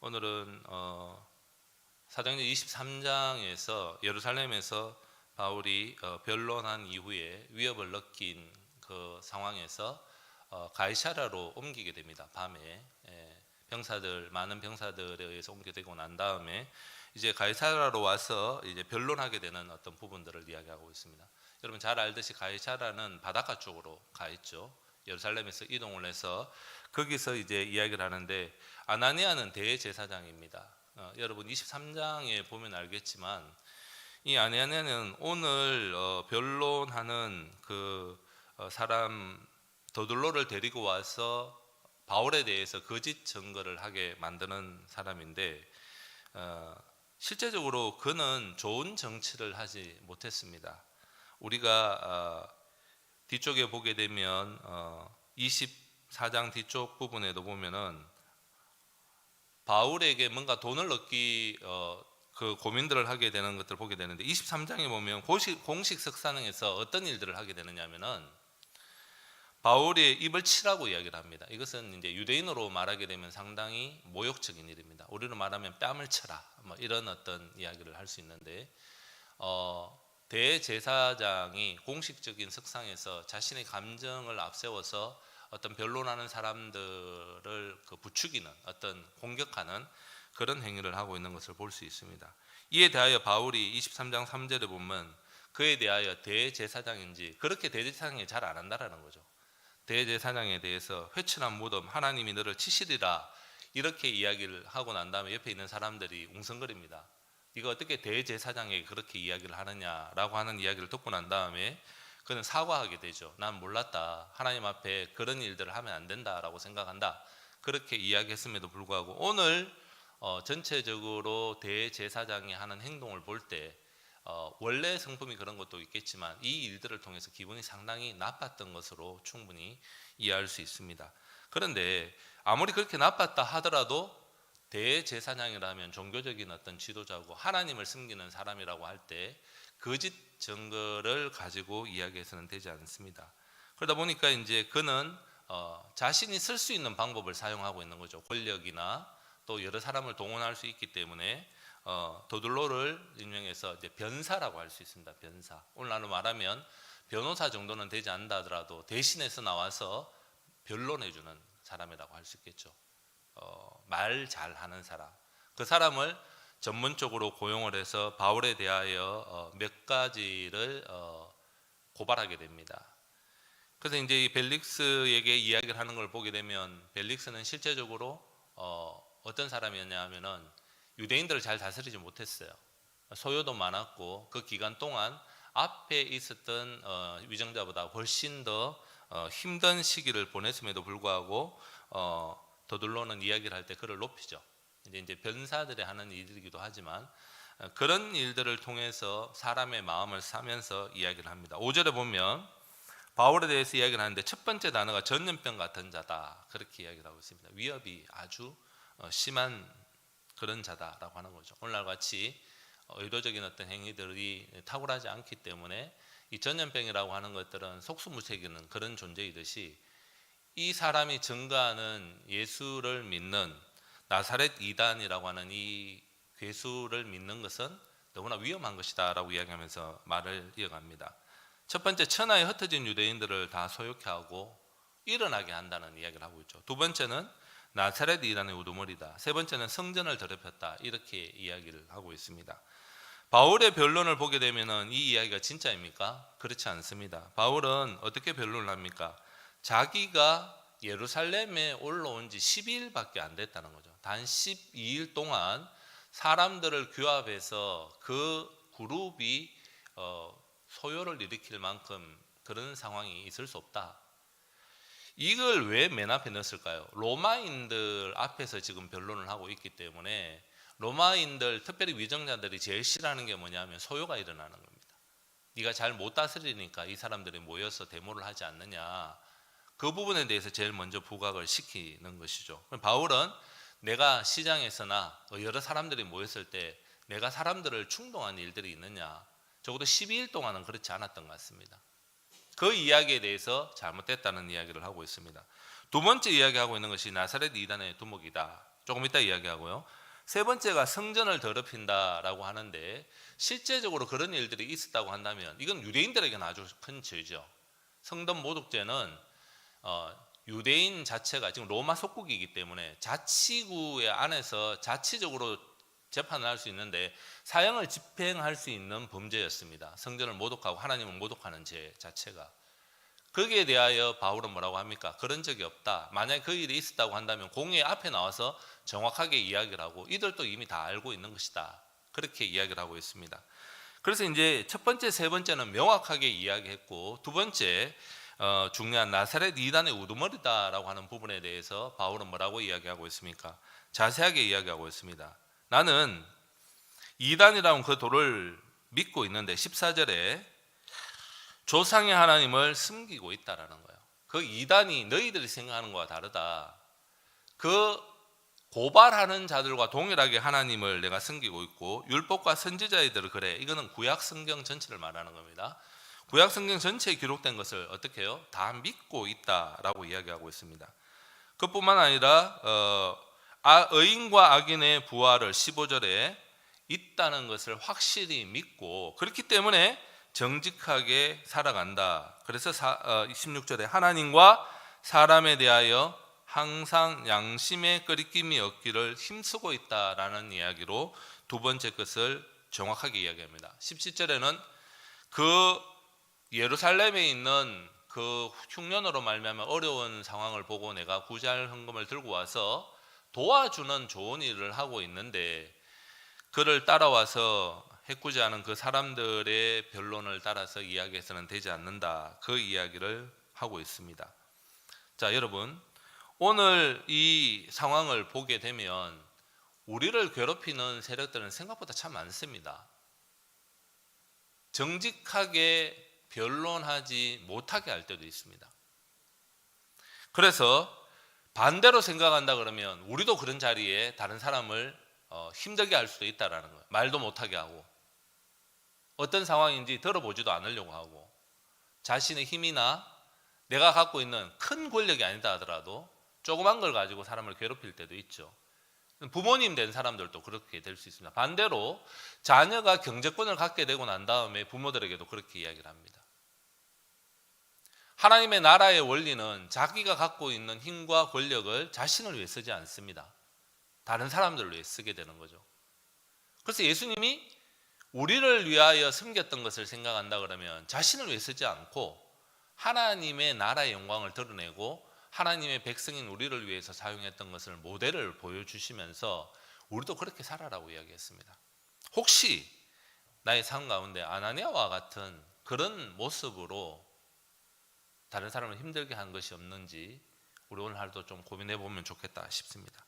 오늘은 사도행전 23장에서 예루살렘에서 바울이 변론한 이후에 위협을 느낀 그 상황에서 가이사랴로 옮기게 됩니다. 밤에 많은 병사들에 의해서 옮게 되고 난 다음에 이제 가이사랴로 와서 이제 변론하게 되는 어떤 부분들을 이야기하고 있습니다. 여러분 잘 알듯이 가이사랴는 바닷가 쪽으로 가 있죠. 예루살렘에서 이동을 해서 거기서 이제 이야기를 하는데, 아나니아는 대제사장입니다. 여러분 23장에 보면 알겠지만 이 아나니아는 오늘 변론하는 그 사람 더둘로를 데리고 와서 바울에 대해서 거짓 증거를 하게 만드는 사람인데, 실제적으로 그는 좋은 정치를 하지 못했습니다. 우리가 뒤쪽에 보게 되면 24장 뒤쪽 부분에도 보면은 바울에게 뭔가 돈을 얻기 그 고민들을 하게 되는 것들을 보게 되는데, 23장에 보면 공식 석상에서 어떤 일들을 하게 되느냐면은 바울이 입을 치라고 이야기를 합니다. 이것은 이제 유대인으로 말하게 되면 상당히 모욕적인 일입니다. 우리로 말하면 뺨을 쳐라, 뭐 이런 어떤 이야기를 할 수 있는데, 대제사장이 공식적인 석상에서 자신의 감정을 앞세워서 어떤 변론하는 사람들을 부추기는, 어떤 공격하는 그런 행위를 하고 있는 것을 볼 수 있습니다. 이에 대하여 바울이 23장 3절에 보면 그에 대하여 대제사장인지, 그렇게 대제사장이 잘 안 한다라는 거죠. 대제사장에 대해서 회칠한 무덤, 하나님이 너를 치시리라, 이렇게 이야기를 하고 난 다음에 옆에 있는 사람들이 웅성거립니다. 이거 어떻게 대제사장에게 그렇게 이야기를 하느냐라고 하는 이야기를 듣고 난 다음에 그는 사과하게 되죠. 난 몰랐다, 하나님 앞에 그런 일들을 하면 안 된다라고 생각한다, 그렇게 이야기했음에도 불구하고 오늘 전체적으로 대제사장이 하는 행동을 볼 때 원래 성품이 그런 것도 있겠지만 이 일들을 통해서 기분이 상당히 나빴던 것으로 충분히 이해할 수 있습니다. 그런데 아무리 그렇게 나빴다 하더라도 대제사장이라면 종교적인 어떤 지도자고 하나님을 섬기는 사람이라고 할 때 거짓 증거를 가지고 이야기해서는 되지 않습니다. 그러다 보니까 이제 그는 자신이 쓸 수 있는 방법을 사용하고 있는 거죠. 권력이나 또 여러 사람을 동원할 수 있기 때문에 더둘로를 임명해서 이제 변사라고 할 수 있습니다. 변사. 오늘날로 말하면 변호사 정도는 되지 않는다 하더라도 대신해서 나와서 변론해주는 사람이라고 할 수 있겠죠. 말 잘하는 사람. 그 사람을 전문적으로 고용을 해서 바울에 대하여 몇 가지를 고발하게 됩니다. 그래서 이제 이 벨릭스에게 이야기를 하는 걸 보게 되면, 벨릭스는 실제적으로 어떤 사람이었냐 하면은 유대인들을 잘 다스리지 못했어요. 소요도 많았고 그 기간 동안 앞에 있었던 위정자보다 훨씬 더 힘든 시기를 보냈음에도 불구하고 더둘로는 이야기를 할 때 그를 높이죠. 이제 변사들이 하는 일이기도 하지만 그런 일들을 통해서 사람의 마음을 사면서 이야기를 합니다. 5절에 보면 바울에 대해서 이야기를 하는데 첫 번째 단어가 전염병 같은 자다, 그렇게 이야기를 하고 있습니다. 위협이 아주 심한 그런 자다라고 하는 거죠. 오늘날 같이 의도적인 어떤 행위들이 탁월하지 않기 때문에 이 전염병이라고 하는 것들은 속수무책이는 그런 존재이듯이, 이 사람이 증거하는 예수를 믿는 나사렛 이단이라고 하는 이 괴수를 믿는 것은 너무나 위험한 것이다 라고 이야기하면서 말을 이어갑니다. 첫 번째, 천하에 흩어진 유대인들을 다 소욕케 하고 일어나게 한다는 이야기를 하고 있죠. 두 번째는 나사렛 이단의 우두머리다. 세 번째는 성전을 더럽혔다, 이렇게 이야기를 하고 있습니다. 바울의 변론을 보게 되면 이 이야기가 진짜입니까? 그렇지 않습니다. 바울은 어떻게 변론을 합니까? 자기가 예루살렘에 올라온 지 12일밖에 안 됐다는 거죠. 단 12일 동안 사람들을 규합해서 그 그룹이 소요를 일으킬 만큼 그런 상황이 있을 수 없다. 이걸 왜 맨 앞에 넣었을까요? 로마인들 앞에서 지금 변론을 하고 있기 때문에 로마인들, 특별히 위정자들이 제일 싫어하는 게 뭐냐면 소요가 일어나는 겁니다. 네가 잘 못 다스리니까 이 사람들이 모여서 데모를 하지 않느냐, 그 부분에 대해서 제일 먼저 부각을 시키는 것이죠. 바울은 내가 시장에서나 여러 사람들이 모였을 때 내가 사람들을 충동한 일들이 있느냐, 적어도 12일 동안은 그렇지 않았던 것 같습니다. 그 이야기에 대해서 잘못됐다는 이야기를 하고 있습니다. 두 번째 이야기하고 있는 것이 나사렛 이단의 두목이다, 조금 이따 이야기하고요. 세 번째가 성전을 더럽힌다라고 하는데 실제적으로 그런 일들이 있었다고 한다면 이건 유대인들에게는 아주 큰 죄죠. 성전 모독죄는 유대인 자체가 지금 로마 속국이기 때문에 자치구의 안에서 자치적으로 재판을 할 수 있는데 사형을 집행할 수 있는 범죄였습니다. 성전을 모독하고 하나님을 모독하는 죄 자체가. 거기에 대하여 바울은 뭐라고 합니까? 그런 적이 없다. 만약에 그 일이 있었다고 한다면 공회 앞에 나와서 정확하게 이야기를 하고 이들도 이미 다 알고 있는 것이다. 그렇게 이야기를 하고 있습니다. 그래서 이제 첫 번째, 세 번째는 명확하게 이야기했고 두 번째 중요한 나사렛 이단의 우두머리다라고 하는 부분에 대해서 바울은 뭐라고 이야기하고 있습니까? 자세하게 이야기하고 있습니다. 나는 이단이라는 그 돌을 믿고 있는데 14절에 조상의 하나님을 숨기고 있다라는 거예요. 그 이단이 너희들이 생각하는 것과 다르다. 그 고발하는 자들과 동일하게 하나님을 내가 숨기고 있고 율법과 선지자들을 그래. 이거는 구약 성경 전체를 말하는 겁니다. 구약 성경 전체에 기록된 것을 어떻게 해요? 다 믿고 있다라고 이야기하고 있습니다. 그뿐만 아니라 의인과 악인의 부활을 15절에 있다는 것을 확실히 믿고 그렇기 때문에 정직하게 살아간다. 그래서 16절에 하나님과 사람에 대하여 항상 양심의 끄리낌이 없기를 힘쓰고 있다라는 이야기로 두 번째 것을 정확하게 이야기합니다. 17절에는 그 예루살렘에 있는 그 흉년으로 말미암아 어려운 상황을 보고 내가 구제할 헌금을 들고 와서 도와주는 좋은 일을 하고 있는데 그를 따라와서 해꾸지하는 그 사람들의 변론을 따라서 이야기해서는 되지 않는다. 그 이야기를 하고 있습니다. 자, 여러분, 오늘 이 상황을 보게 되면 우리를 괴롭히는 세력들은 생각보다 참 많습니다. 정직하게 변론하지 못하게 할 때도 있습니다. 그래서 반대로 생각한다 그러면 우리도 그런 자리에 다른 사람을 힘들게 할 수도 있다라는 거예요. 말도 못하게 하고 어떤 상황인지 들어보지도 않으려고 하고 자신의 힘이나 내가 갖고 있는 큰 권력이 아니다 하더라도 조그만 걸 가지고 사람을 괴롭힐 때도 있죠. 부모님 된 사람들도 그렇게 될 수 있습니다. 반대로 자녀가 경제권을 갖게 되고 난 다음에 부모들에게도 그렇게 이야기를 합니다. 하나님의 나라의 원리는 자기가 갖고 있는 힘과 권력을 자신을 위해 쓰지 않습니다. 다른 사람들을 위해 쓰게 되는 거죠. 그래서 예수님이 우리를 위하여 섬겼던 것을 생각한다 그러면 자신을 위해 쓰지 않고 하나님의 나라의 영광을 드러내고 하나님의 백성인 우리를 위해서 사용했던 것을 모델을 보여주시면서 우리도 그렇게 살아라고 이야기했습니다. 혹시 나의 삶 가운데 아나니아와 같은 그런 모습으로 다른 사람을 힘들게 한 것이 없는지 우리 오늘 하루도 좀 고민해 보면 좋겠다 싶습니다.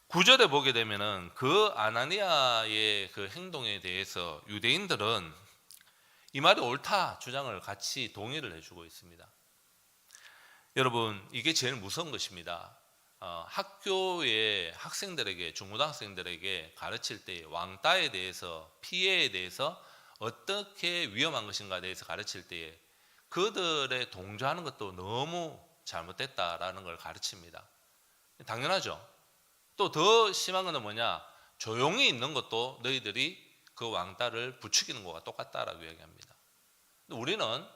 9절에 보게 되면은 그 아나니아의 그 행동에 대해서 유대인들은 이 말이 옳다 주장을 같이 동의를 해주고 있습니다. 여러분, 이게 제일 무서운 것입니다. 학교의 학생들에게, 중고등학생들에게 가르칠 때 왕따에 대해서, 피해에 대해서 어떻게 위험한 것인가에 대해서 가르칠 때에 그들의 동조하는 것도 너무 잘못됐다라는 걸 가르칩니다. 당연하죠. 또 더 심한 건 뭐냐? 조용히 있는 것도 너희들이 그 왕따를 부추기는 것과 똑같다라고 이야기합니다. 우리는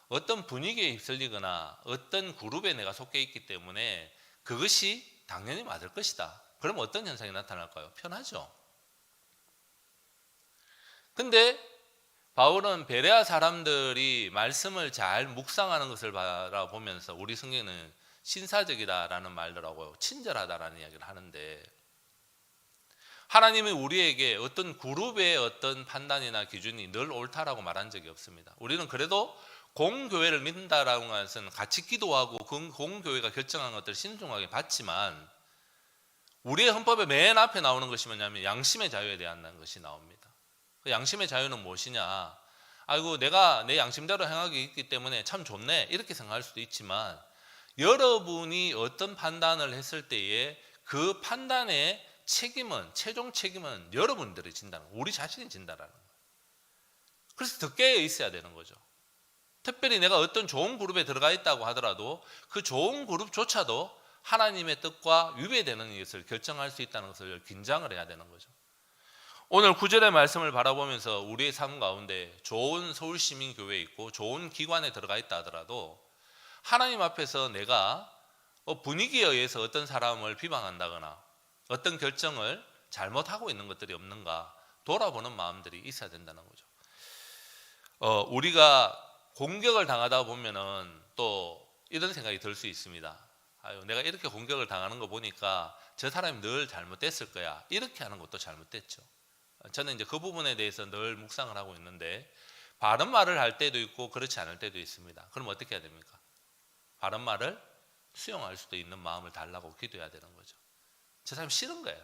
어떤 분위기에 휩쓸리거나 어떤 그룹에 내가 속해 있기 때문에 그것이 당연히 맞을 것이다. 그러면 어떤 현상이 나타날까요? 편하죠. 근데 바울은 베레아 사람들이 말씀을 잘 묵상하는 것을 바라보면서 우리 성경은 신사적이다라는 말들하고 친절하다라는 이야기를 하는데 하나님이 우리에게 어떤 그룹의 어떤 판단이나 기준이 늘 옳다라고 말한 적이 없습니다. 우리는 그래도 공교회를 믿는다라는 것은 같이 기도하고 그 공교회가 결정한 것들을 신중하게 받지만 우리의 헌법의 맨 앞에 나오는 것이 뭐냐면 양심의 자유에 대한 것이 나옵니다. 그 양심의 자유는 무엇이냐? 아이고 내가 내 양심대로 행하기 있기 때문에 참 좋네 이렇게 생각할 수도 있지만 여러분이 어떤 판단을 했을 때에 그 판단의 책임은 최종 책임은 여러분들이 진다는 거예요. 우리 자신이 진다라는 거예요. 그래서 더 깨어 있어야 되는 거죠. 특별히 내가 어떤 좋은 그룹에 들어가 있다고 하더라도 그 좋은 그룹조차도 하나님의 뜻과 위배되는 것을 결정할 수 있다는 것을 긴장을 해야 되는 거죠. 오늘 9절의 말씀을 바라보면서 우리의 삶 가운데 좋은 서울시민교회에 있고 좋은 기관에 들어가 있다 하더라도 하나님 앞에서 내가 분위기에 의해서 어떤 사람을 비방한다거나 어떤 결정을 잘못하고 있는 것들이 없는가 돌아보는 마음들이 있어야 된다는 거죠. 우리가 공격을 당하다 보면은 또 이런 생각이 들 수 있습니다. 아유, 내가 이렇게 공격을 당하는 거 보니까 저 사람이 늘 잘못됐을 거야. 이렇게 하는 것도 잘못됐죠. 저는 이제 그 부분에 대해서 늘 묵상을 하고 있는데 바른 말을 할 때도 있고 그렇지 않을 때도 있습니다. 그럼 어떻게 해야 됩니까? 바른 말을 수용할 수도 있는 마음을 달라고 기도해야 되는 거죠. 저 사람 싫은 거예요.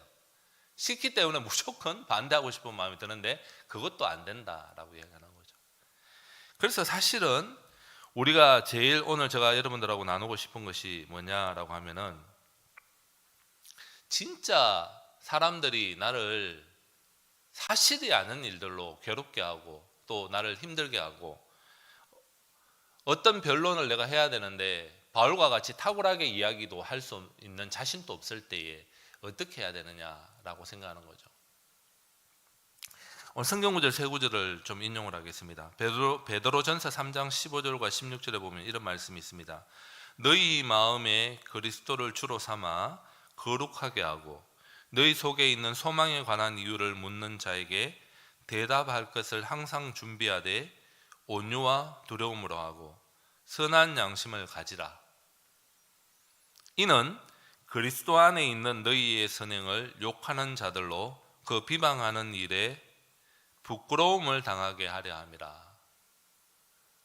싫기 때문에 무조건 반대하고 싶은 마음이 드는데 그것도 안 된다라고 이야기하는 거죠. 그래서 사실은 우리가 제일 오늘 제가 여러분들하고 나누고 싶은 것이 뭐냐라고 하면은 진짜 사람들이 나를 사실이 아닌 일들로 괴롭게 하고 또 나를 힘들게 하고 어떤 변론을 내가 해야 되는데 바울과 같이 탁월하게 이야기도 할 수 있는 자신도 없을 때에 어떻게 해야 되느냐라고 생각하는 거죠. 오늘 성경 구절 세 구절을 좀 인용을 하겠습니다. 베드로전서 3장 15절과 16절에 보면 이런 말씀이 있습니다. 너희 마음에 그리스도를 주로 삼아 거룩하게 하고 너희 속에 있는 소망에 관한 이유를 묻는 자에게 대답할 것을 항상 준비하되 온유와 두려움으로 하고 선한 양심을 가지라. 이는 그리스도 안에 있는 너희의 선행을 욕하는 자들로 그 비방하는 일에 부끄러움을 당하게 하려 함이라.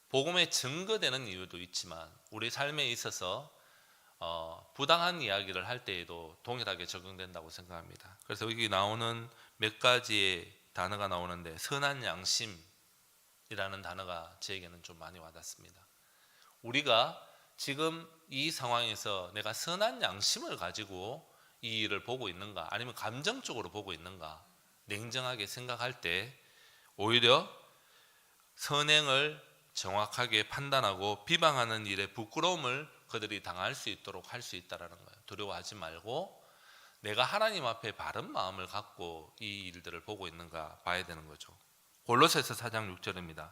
복음에 증거되는 이유도 있지만 우리 삶에 있어서 부당한 이야기를 할 때에도 동일하게 적용된다고 생각합니다. 그래서 여기 나오는 몇 가지의 단어가 나오는데 선한 양심이라는 단어가 저에게는 좀 많이 와닿습니다. 우리가 지금 이 상황에서 내가 선한 양심을 가지고 이 일을 보고 있는가 아니면 감정적으로 보고 있는가 냉정하게 생각할 때 오히려 선행을 정확하게 판단하고 비방하는 일에 부끄러움을 그들이 당할 수 있도록 할 수 있다는 거예요. 두려워하지 말고 내가 하나님 앞에 바른 마음을 갖고 이 일들을 보고 있는가 봐야 되는 거죠. 골로새서 4장 6절입니다.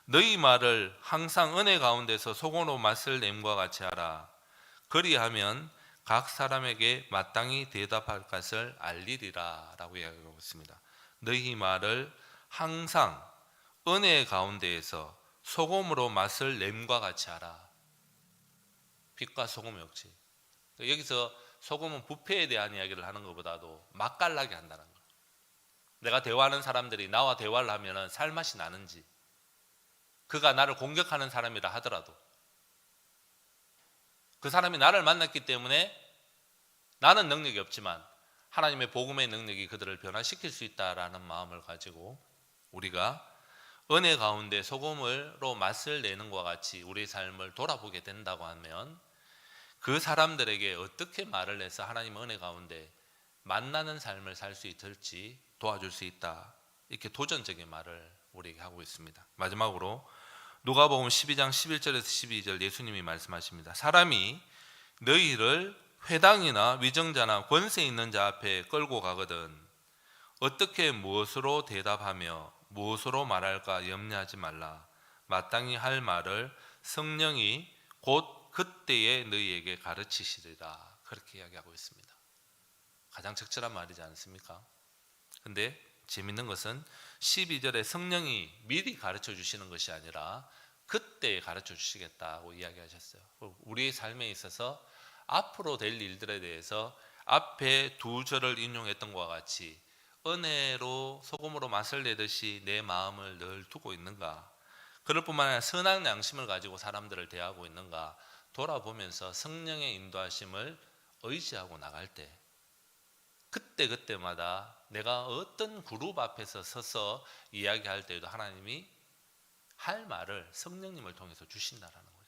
너희 말을 항상 은혜 가운데서 속으로 맛을 냄과 같이 하라. 그리하면 각 사람에게 마땅히 대답할 것을 알리리라 라고 이야기하고 있습니다. 너희 말을 항상 은혜 가운데에서 소금으로 맛을 냄과 같이 하라. 빛과 소금의 역시. 여기서 소금은 부패에 대한 이야기를 하는 것보다도 맛깔나게 한다는 거예요. 내가 대화하는 사람들이 나와 대화를 하면 살맛이 나는지 그가 나를 공격하는 사람이라 하더라도 그 사람이 나를 만났기 때문에 나는 능력이 없지만 하나님의 복음의 능력이 그들을 변화시킬 수 있다라는 마음을 가지고 우리가 은혜 가운데 소금으로 맛을 내는 것과 같이 우리의 삶을 돌아보게 된다고 하면 그 사람들에게 어떻게 말을 해서 하나님의 은혜 가운데 만나는 삶을 살 수 있을지 도와줄 수 있다. 이렇게 도전적인 말을 우리에게 하고 있습니다. 마지막으로 누가복음 12장 11절에서 12절 예수님이 말씀하십니다. 사람이 너희를 회당이나 위정자나 권세 있는 자 앞에 끌고 가거든 어떻게 무엇으로 대답하며 무엇으로 말할까 염려하지 말라. 마땅히 할 말을 성령이 곧 그때에 너희에게 가르치시리라. 그렇게 이야기하고 있습니다. 가장 적절한 말이지 않습니까? 근데 재밌는 것은 12절에 성령이 미리 가르쳐 주시는 것이 아니라 그때 가르쳐 주시겠다고 이야기하셨어요. 우리의 삶에 있어서 앞으로 될 일들에 대해서 앞에 두 절을 인용했던 것과 같이 은혜로 소금으로 맛을 내듯이 내 마음을 늘 두고 있는가? 그럴 뿐만 아니라 선한 양심을 가지고 사람들을 대하고 있는가? 돌아보면서 성령의 인도하심을 의지하고 나갈 때 그때마다 내가 어떤 그룹 앞에서 서서 이야기할 때에도 하나님이 할 말을 성령님을 통해서 주신다라는 거죠.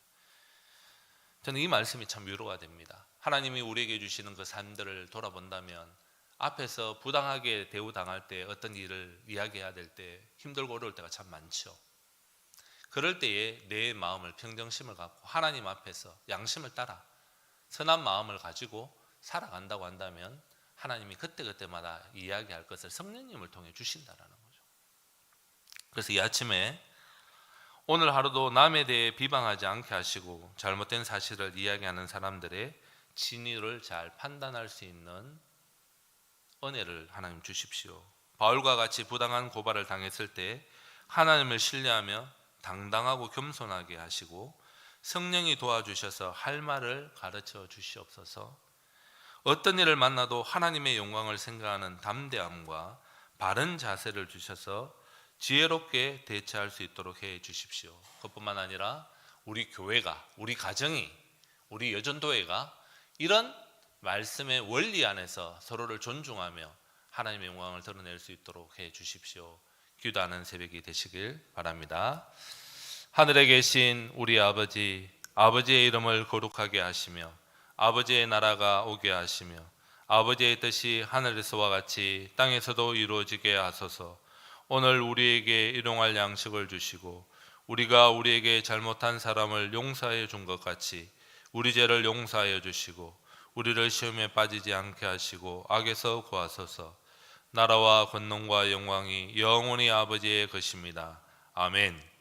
저는 이 말씀이 참 위로가 됩니다. 하나님이 우리에게 주시는 그 삶들을 돌아본다면 앞에서 부당하게 대우당할 때 어떤 일을 이야기해야 될 때 힘들고 어려울 때가 참 많죠. 그럴 때에 내 마음을 평정심을 갖고 하나님 앞에서 양심을 따라 선한 마음을 가지고 살아간다고 한다면 하나님이 그때그때마다 이야기할 것을 성령님을 통해 주신다라는 거죠. 그래서 이 아침에 오늘 하루도 남에 대해 비방하지 않게 하시고 잘못된 사실을 이야기하는 사람들의 진위를 잘 판단할 수 있는 은혜를 하나님 주십시오. 바울과 같이 부당한 고발을 당했을 때 하나님을 신뢰하며 당당하고 겸손하게 하시고 성령이 도와주셔서 할 말을 가르쳐 주시옵소서. 어떤 일을 만나도 하나님의 영광을 생각하는 담대함과 바른 자세를 주셔서 지혜롭게 대처할 수 있도록 해 주십시오. 그뿐만 아니라 우리 교회가, 우리 가정이, 우리 여전도회가 이런 말씀의 원리 안에서 서로를 존중하며 하나님의 영광을 드러낼 수 있도록 해 주십시오. 기도하는 새벽이 되시길 바랍니다. 하늘에 계신 우리 아버지, 아버지의 이름을 거룩하게 하시며 아버지의 나라가 오게 하시며 아버지의 뜻이 하늘에서와 같이 땅에서도 이루어지게 하소서. 오늘 우리에게 일용할 양식을 주시고 우리가 우리에게 잘못한 사람을 용서해 준 것 같이 우리 죄를 용서하여 주시고 우리를 시험에 빠지지 않게 하시고 악에서 구하소서. 나라와 권능과 영광이 영원히 아버지의 것입니다. 아멘.